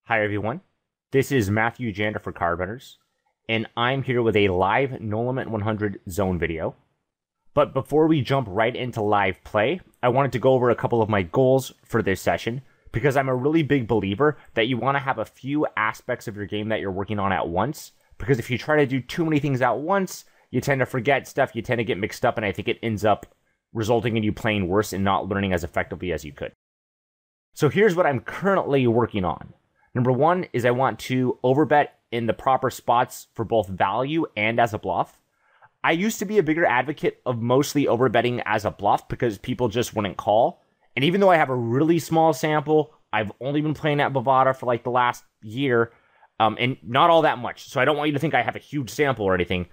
Hi everyone, this is Matthew Janda for CardRunners, and I'm here with a live No Limit 100 zone video. But before we jump right into live play, I wanted to go over a couple of my goals for this session, because I'm a really big believer that you want to have a few aspects of your game that you're working on at once, because if you try to do too many things at once, you tend to forget stuff, you tend to get mixed up, and I think it ends up resulting in you playing worse and not learning as effectively as you could. So here's what I'm currently working on. Number one is I want to overbet in the proper spots for both value and as a bluff. I used to be a bigger advocate of mostly overbetting as a bluff because people just wouldn't call. And even though I have a really small sample, I've only been playing at Bovada for like the last year, and not all that much. So I don't want you to think I have a huge sample or anything.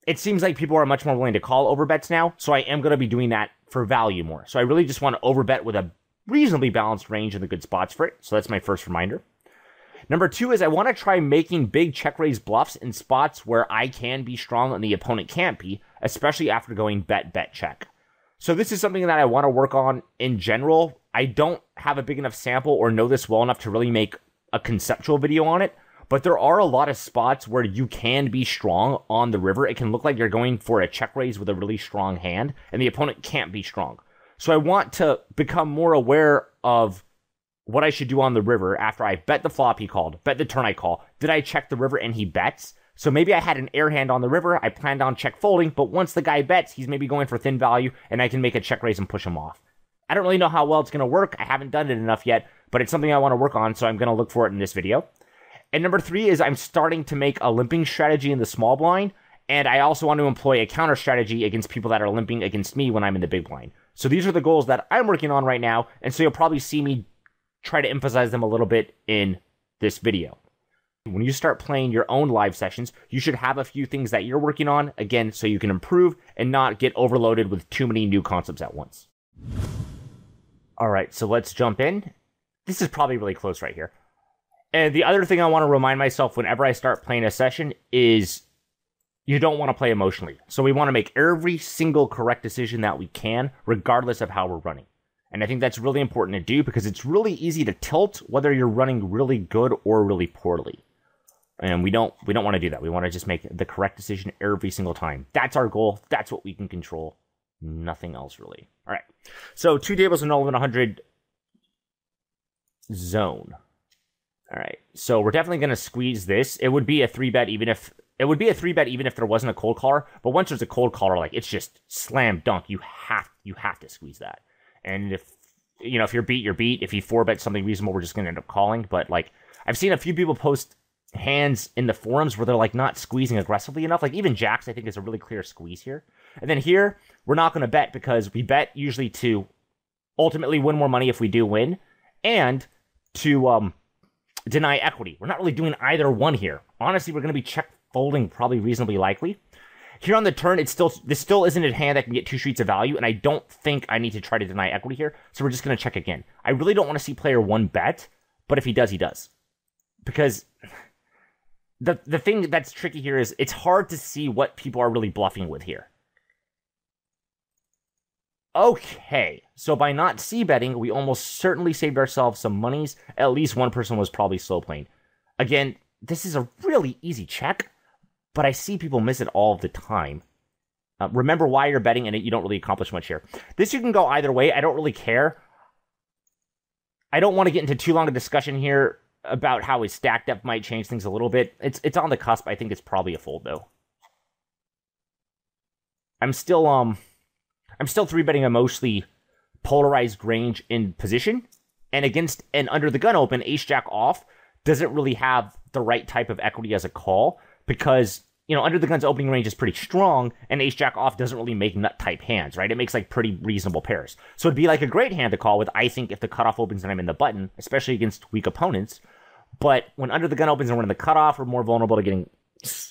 It seems like people are much more willing to call overbets now, so I am going to be doing that for value more. So I really just want to overbet with a reasonably balanced range in the good spots for it. So that's my first reminder. Number two is I want to try making big check raise bluffs in spots where I can be strong and the opponent can't be, especially after going bet, bet, check. So this is something that I want to work on in general. I don't have a big enough sample or know this well enough to really make a conceptual video on it, but there are a lot of spots where you can be strong on the river. It can look like you're going for a check raise with a really strong hand, and the opponent can't be strong. So I want to become more aware of what I should do on the river after I bet the flop he called, bet the turn I call. Did I check the river and he bets? So maybe I had an air hand on the river, I planned on check folding, but once the guy bets, he's maybe going for thin value, and I can make a check raise and push him off. I don't really know how well it's going to work. I haven't done it enough yet, but it's something I want to work on, so I'm going to look for it in this video. And number three is I'm starting to make a limping strategy in the small blind, and I also want to employ a counter strategy against people that are limping against me when I'm in the big blind. So these are the goals that I'm working on right now, and so you'll probably see me try to emphasize them a little bit in this video. When you start playing your own live sessions, you should have a few things that you're working on, again, so you can improve and not get overloaded with too many new concepts at once. Alright, so let's jump in. This is probably really close right here. And the other thing I want to remind myself whenever I start playing a session is you don't want to play emotionally. So we want to make every single correct decision that we can, regardless of how we're running. And I think that's really important to do because it's really easy to tilt whether you're running really good or really poorly. And we don't want to do that. We want to just make the correct decision every single time. That's our goal. That's what we can control. Nothing else really. All right. So 2 tables and No Limit 100 zone. All right. So we're definitely going to squeeze this. It would be a 3-bet even if there wasn't a cold caller. But once there's a cold caller, like it's just slam dunk. You have to squeeze that. And if you're beat, you're beat. If you 4-bet something reasonable, we're just going to end up calling. But like I've seen a few people post hands in the forums where they're like not squeezing aggressively enough. Like even jacks, I think, is a really clear squeeze here. And then here, we're not going to bet because we bet usually to ultimately win more money if we do win, and to deny equity. We're not really doing either one here. Honestly, we're going to be check folding probably reasonably likely. Here on the turn, this still isn't a hand that can get 2 streets of value, and I don't think I need to try to deny equity here, so we're just going to check again. I really don't want to see player 1 bet, but if he does, he does. Because the thing that's tricky here is it's hard to see what people are really bluffing with here. Okay, so by not c-betting, we almost certainly saved ourselves some monies. At least one person was probably slow playing. Again, this is a really easy check, but I see people miss it all the time. Remember why you're betting, and you don't really accomplish much here. This you can go either way. I don't really care. I don't want to get into too long a discussion here about how his stack depth might change things a little bit. It's on the cusp. I think it's probably a fold, though. I'm still 3-betting a mostly polarized range in position, and against an under the gun open, ace-jack off doesn't really have the right type of equity as a call, because, under the gun's opening range is pretty strong, and ace-jack off doesn't really make nut-type hands, right? It makes, like, pretty reasonable pairs. So it'd be, like, a great hand to call with, I think, if the cutoff opens and I'm in the button, especially against weak opponents. But when under the gun opens and we're in the cutoff, we're more vulnerable to getting...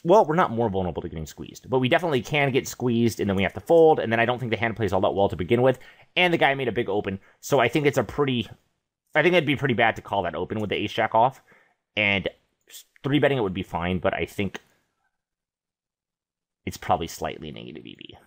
Well, we're not more vulnerable to getting squeezed, but we definitely can get squeezed, and then we have to fold, and then I don't think the hand plays all that well to begin with, and the guy made a big open, so I think it'd be pretty bad to call that open with the ace-jack off, and 3-betting it would be fine, but I think it's probably slightly negative EV.